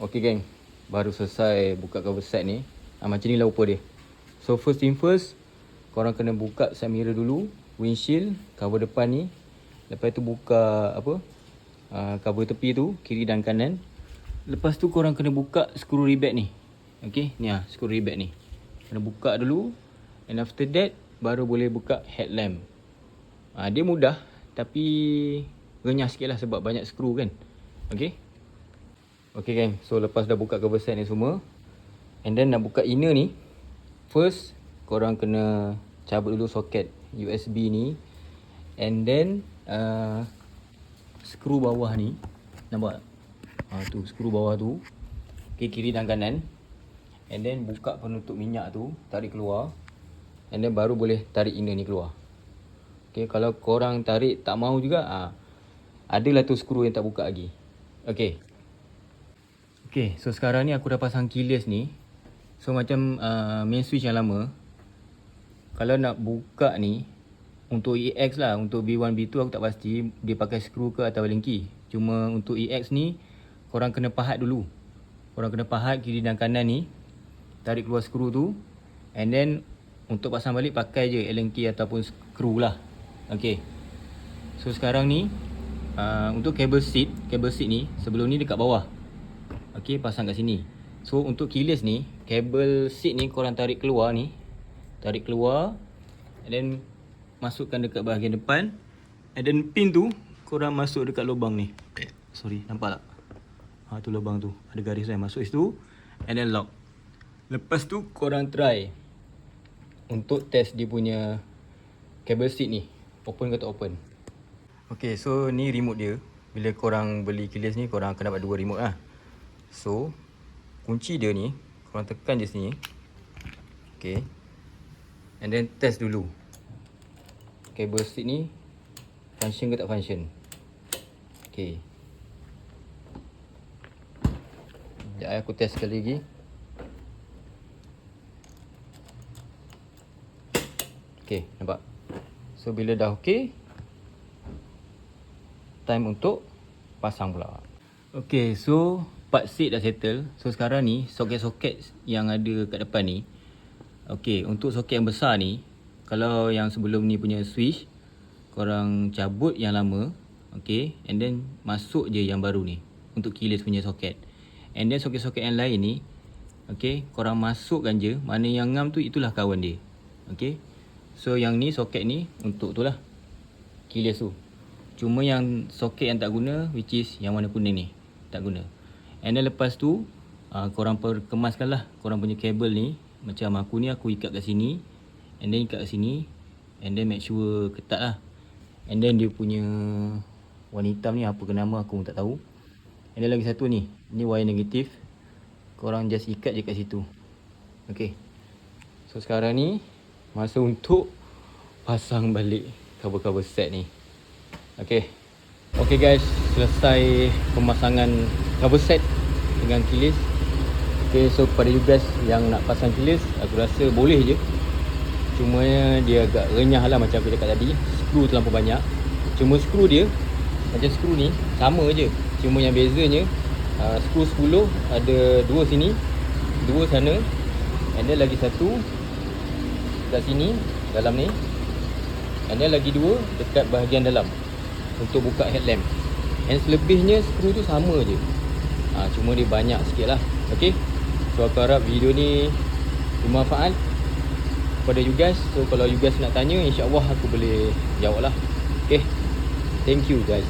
Okay geng, baru selesai buka cover set ni. Macam ni lah rupa dia. So first thing first, korang kena buka side mirror dulu, windshield, cover depan ni. Lepas tu buka cover tepi tu, kiri dan kanan. Lepas tu korang kena buka screw rebag ni. Okay, ni lah screw rebag ni. Kena buka dulu. And after that, baru boleh buka headlamp. Dia mudah, tapi renyah sikit lah sebab banyak screw kan. Okay. Okay gang, so lepas dah buka cover set ni semua, and then nak buka inner ni, first korang kena cabut dulu soket USB ni. And then skru bawah ni, nampak tak? Tu skru bawah tu, okay, kiri dan kanan. And then buka penutup minyak tu, tarik keluar. And then baru boleh tarik inner ni keluar. Okay, kalau korang tarik tak mau juga, adalah tu skru yang tak buka lagi. Okay. Okay, so sekarang ni aku dah pasang keyless ni. So macam main switch yang lama, kalau nak buka ni, untuk EX lah, untuk B1, B2 aku tak pasti dia pakai skru ke atau Allen key. Cuma untuk EX ni, korang kena pahat dulu. Korang kena pahat kiri dan kanan ni, tarik keluar skru tu. And then untuk pasang balik pakai je Allen key ataupun skru lah. Okay. So sekarang ni, untuk cable seat ni, sebelum ni dekat bawah. Okay, pasang kat sini. So untuk keyless ni, kabel seat ni korang tarik keluar ni. Tarik keluar. And then masukkan dekat bahagian depan. And then pin tu korang masuk dekat lubang ni. Sorry, nampak tak? Tu lubang tu, ada garis kan, masuk situ. And then lock. Lepas tu korang try untuk test dia punya kabel seat ni, open ke tak open. Okay, so ni remote dia. Bila korang beli keyless ni, korang akan dapat 2 remote lah. So, kunci dia ni, korang tekan je sini. Okay. And then test dulu. Kabel stick ni, function ke tak function. Okay. Sekejap aku test sekali lagi. Okay, nampak? So, bila dah okay, time untuk pasang pula. Okay, so part seat dah settle. So sekarang ni soket-soket yang ada kat depan ni, okay, untuk soket yang besar ni, kalau yang sebelum ni punya switch, korang cabut yang lama, okay, and then masuk je yang baru ni untuk keyless punya soket. And then soket-soket yang lain ni, okay, korang masukkan je, mana yang ngam tu itulah kawan dia. Okay, so yang ni soket ni untuk tu lah, keyless tu. Cuma yang soket yang tak guna, which is yang warna kuning ni, tak guna. And then lepas tu, korang perkemaskan lah korang punya kabel ni. Macam aku ni, aku ikat kat sini. And then ikat kat sini. And then make sure ketat lah. And then dia punya warna hitam ni, apa ke nama aku pun tak tahu. And then lagi satu ni, ni wire negatif. Korang just ikat je kat situ. Okay. So sekarang ni, masa untuk pasang balik cover-cover set ni. Okay. Okay guys, selesai pemasangan cover set dengan keyless. Okay, so kepada you guys yang nak pasang keyless, aku rasa boleh je. Cuma dia agak renyah lah macam aku cakap tadi. Skru terlalu banyak. Cuma skru dia, macam skru ni, sama je. Cuma yang bezanya, skru 10 ada 2 sini, 2 sana. And then lagi satu kat sini, dalam ni. And then lagi 2 dekat bahagian dalam untuk buka headlamp. And selebihnya skru tu sama je. Cuma dia banyak sikit lah. Okay, so aku harap video ni bermanfaat kepada you guys. So kalau you guys nak tanya, InsyaAllah aku boleh jawab lah. Okay, thank you guys.